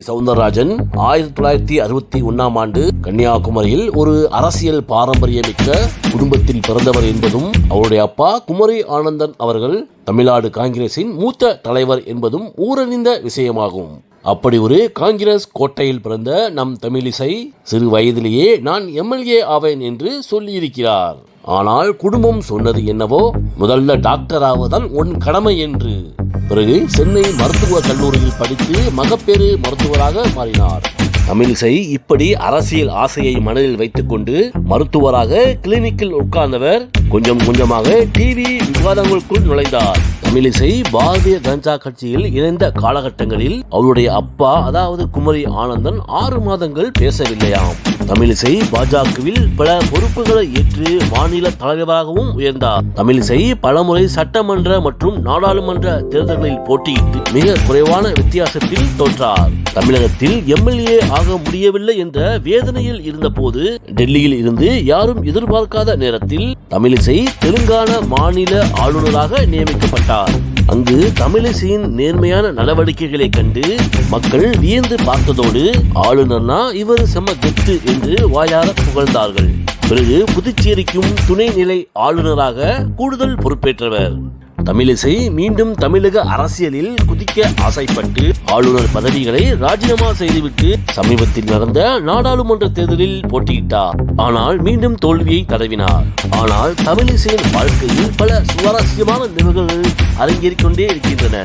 சவுந்தரராஜன் 1961 கன்னியாகுமரியில் ஒரு அரசியல் பாரம்பரியமிக்க குடும்பத்தில் பிறந்தவர் என்பதும் அவருடைய அப்பா குமரி ஆனந்தன் அவர்கள் தமிழ்நாடு காங்கிரசின் மூத்த தலைவர் என்பதும் ஊரறிந்த விஷயமாகும். அப்படி ஒரு காங்கிரஸ் கோட்டையில் பிறந்த நம் தமிழிசை சிறு வயதிலேயே நான் எம்எல்ஏ ஆவேன் என்று சொல்லியிருக்கிறார். ஆனால் குடும்பம் சொன்னது என்னவோ, முதல்ல டாக்டர் ஆவதுதான் உன் கடமை என்று. பிறகு சென்னை மருத்துவக் கல்லூரியில் படித்து மகப்பேறு மருத்துவராக மாறினார். தமிழிசை இப்படி அரசியல் ஆசையை மனதில் வைத்துக் கொண்டு மருத்துவராக கிளினிக்கில் உட்கார்ந்தவர் கொஞ்சம் கொஞ்சமாக டிவி விவாதங்களுக்குள் நுழைந்தார். தமிழிசை பாரதிய ஜனதா கட்சியில் இணைந்த காலகட்டங்களில் அவருடைய அப்பா அதாவது குமரி ஆனந்தன் 6 மாதங்கள் பேசவில்லையாம். தமிழிசை பாஜகவில் பல பொறுப்புகளை ஏற்று மாநில தலைவராகவும் உயர்ந்தார். தமிழிசை பலமுறை சட்டமன்ற மற்றும் நாடாளுமன்ற தேர்தல்களில் போட்டியிட்டு மிக குறைவான வித்தியாசத்தில் தோற்றார். தமிழகத்தில் எம்எல்ஏ ஆக முடியவில்லை என்ற வேதனையில் இருந்தபோது டெல்லியில் இருந்து யாரும் எதிர்பார்க்காத நேரத்தில் தமிழிசை தெலுங்கானா மாநில ஆளுநராக நியமிக்கப்பட்டார். அங்கு தமிழிசையின் நேர்மையான நடவடிக்கைகளை கண்டு மக்கள் வியந்து பார்த்ததோடு ஆளுநர்னா இவர் செம்ம கெத்து என்று வாயார புகழ்ந்தார்கள். பிறகு புதுச்சேரிக்கும் துணைநிலை ஆளுநராக கூடுதல் பொறுப்பேற்றவர். தமிழிசை மீண்டும் தமிழக அரசியலில் குதிக்க ஆசைப்பட்டு ஆளுநர் பதவிகளை ராஜினாமா செய்துவிட்டு சமீபத்தில் நடந்த நாடாளுமன்ற தேர்தலில் போட்டியிட்டார். ஆனால் மீண்டும் தோல்வியை தடவினார். ஆனால் தமிழிசையின் வாழ்க்கையில் பல சுவாரஸ்யமான நிகழ்வுகள் அரங்கேறிக் கொண்டே இருக்கின்றன.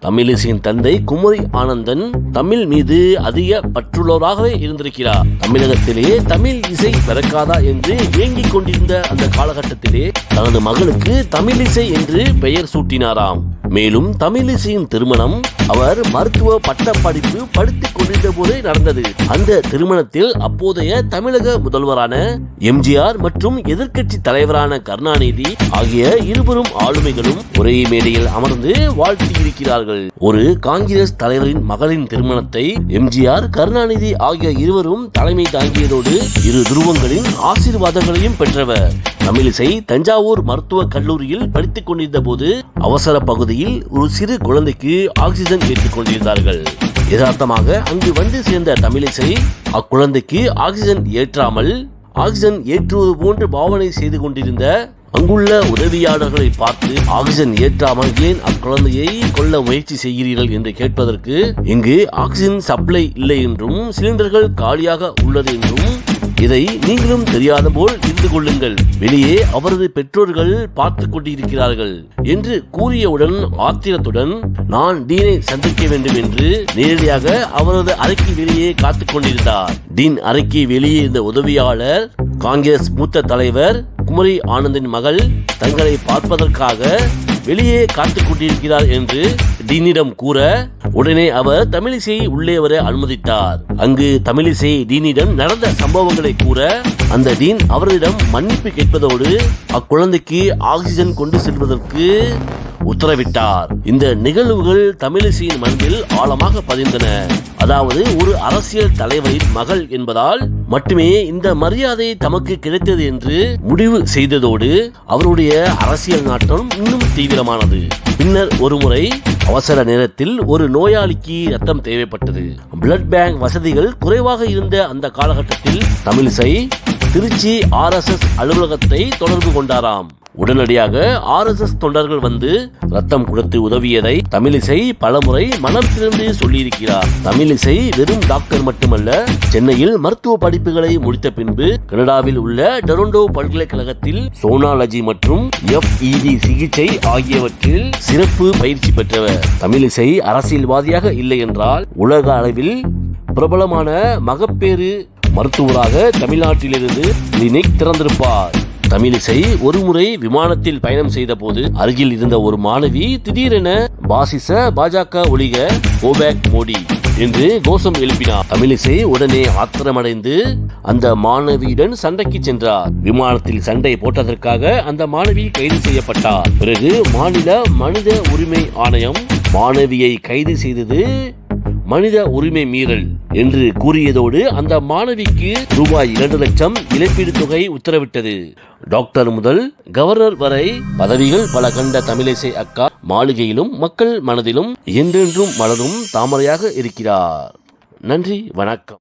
தமிழிசையின் தந்தை குமரி ஆனந்தன் தமிழ் மீது அதிக பற்றுள்ளவராகவே இருந்திருக்கிறார். தமிழகத்திலே தமிழ் இசை பிறக்காதா என்று ஏங்கிக் கொண்டிருந்த அந்த காலகட்டத்திலே தனது மகளுக்கு தமிழிசை என்று பெயர் சூட்டினாராம். மேலும் தமிழிசையின் திருமணம் அவர் மருத்துவ பட்ட படிப்பு படித்துக் கொண்டிருந்த போதே நடந்தது. அந்த திருமணத்தில் அப்போதைய தமிழக முதல்வரான எம்ஜிஆர் மற்றும் எதிர்க்கட்சி தலைவரான கருணாநிதி ஆகிய இருவரும் ஆளுமைகளும் ஒரே மேடையில் அமர்ந்து வாழ்த்தியிருக்கிறார்கள். ஒரு காங்கிரஸ் தலைவரின் மகளின் திருமணத்தை எம்ஜிஆர் கருணாநிதி ஆகிய இருவரும் தலைமை தாங்கியதோடு இரு துருவங்களின் ஆசீர்வாதங்களையும் பெற்றவர். தமிழிசை தஞ்சாவூர் மருத்துவக் கல்லூரியில் படித்துக் கொண்டிருந்த போது அவசர பகுதியில் ஒரு சிறு குழந்தைக்கு ஆக்சிஜன் ஏற்றிக் கொண்டிருந்தார்கள். யதார்த்தமாக அங்கு வந்து சேர்ந்த தமிழிசை அக்குழந்தைக்கு ஆக்சிஜன் ஏற்றாமல் ஆக்சிஜன் ஏற்றுவது போன்று பாவனை செய்து கொண்டிருந்த அங்குள்ள உதவியாளர்களை பார்த்து ஆக்சிஜன் ஏற்றாமல் ஏன் அக்குழந்தையை கொல்ல முயற்சி செய்கிறீர்கள் என்று கேட்பதற்கு இங்கு ஆக்சிஜன் சப்ளை இல்லை என்றும் சிலிண்டர்கள் காலியாக உள்ளது என்றும் இதை நீங்களும் தெரியாத போல் இருந்து கொள்ளுங்கள், வெளியே அவரது பெற்றோர்கள் பார்த்து கொண்டிருக்கிறார்கள் என்று கூறியவுடன் ஆத்திரத்துடன் நான் டீனை சந்திக்க வேண்டும் என்று நேரடியாக அவரது அறைக்கு வெளியே காத்துக் கொண்டிருந்தார். டீன் அறைக்கு வெளியே இருந்த உதவியாளர் காங்கிரஸ் மூத்த தலைவர் குமரி ஆனந்தின் மகள் தங்களை பார்ப்பதற்காக வெளியே காத்துக் கொண்டிருக்கிறார் என்று டீனிடம் கூற உடனே அவர் தமிழிசையை உள்ளே வர அனுமதித்தார். அங்கு தமிழிசை டீனிடம் நடந்த சம்பவங்களை கூற அந்த டீன் அவரிடம் மன்னிப்பு கேட்பதோடு அக்குழந்தைக்கு ஆக்சிஜன் கொண்டு செல்வதற்கு உத்தரவிட்டார். இந்த நிகழ்வுகள் தமிழிசையின் மனதில் ஆழமாக பதிந்தன. அதாவது ஒரு அரசியல் தலைவரின் மகள் என்பதால் மட்டுமே இந்த மரியாதை தமக்கு கிடைத்தது என்று முடிவு செய்ததோடு அவருடைய அரசியல் நாட்டம் இன்னும் தீவிரமானது. பின்னர் ஒருமுறை அவசர நேரத்தில் ஒரு நோயாளிக்கு ரத்தம் தேவைப்பட்டது. பிளட் பேங்க் வசதிகள் குறைவாக இருந்த அந்த காலகட்டத்தில் தமிழிசை திருச்சி RSS அலுவலகத்தை தொடர்பு கொண்டாராம். உடனடியாக RSS தொண்டர்கள் வந்து ரத்தம் கொடுத்து உதவியதை தமிழிசை பலமுறை மனம் திறந்து சொல்லியிருக்கிறார். தமிழிசை வெறும் டாக்டர் மட்டுமல்ல, சென்னையில் மருத்துவ படிப்புகளை முடித்த பின்பு கனடாவில் உள்ள டொரண்டோ பல்கலைக்கழகத்தில் சோனாலஜி மற்றும் FED சிகிச்சை ஆகியவற்றில் சிறப்பு பயிற்சி பெற்றவர். தமிழிசை அரசியல்வாதியாக இல்லை என்றால் உலக அளவில் பிரபலமான மகப்பேறு மருத்துவராக தமிழ்நாட்டிலிருந்து கிளினிக் திறந்திருப்பார். தமிழிசை ஒருமுறை விமானத்தில் பயணம் செய்த போது அருகில் இருந்த ஒரு மாணவி திடீரென பாசிச பாஜக ஒழிக கோபேக் மோடி என்று கோஷம் எழுப்பினார். தமிழிசை உடனே ஆத்திரமடைந்து அந்த மாணவியுடன் சண்டைக்கு சென்றார். விமானத்தில் சண்டை போட்டதற்காக அந்த மாணவி கைது செய்யப்பட்டார். பிறகு மாநில மனித உரிமை ஆணையம் மாணவியை கைது செய்தது மனித உரிமை மீறல் என்று கூறியதோடு அந்த மாணவிக்கு ரூபாய் 2 லட்சம் இழப்பீடு தொகை உத்தரவிட்டது. டாக்டர் முதல் கவர்னர் வரை பதவிகள் பல கண்ட தமிழிசை அக்கா மாளிகையிலும் மக்கள் மனதிலும் என்றென்றும் மலரும் தாமரையாக இருக்கிறார். நன்றி, வணக்கம்.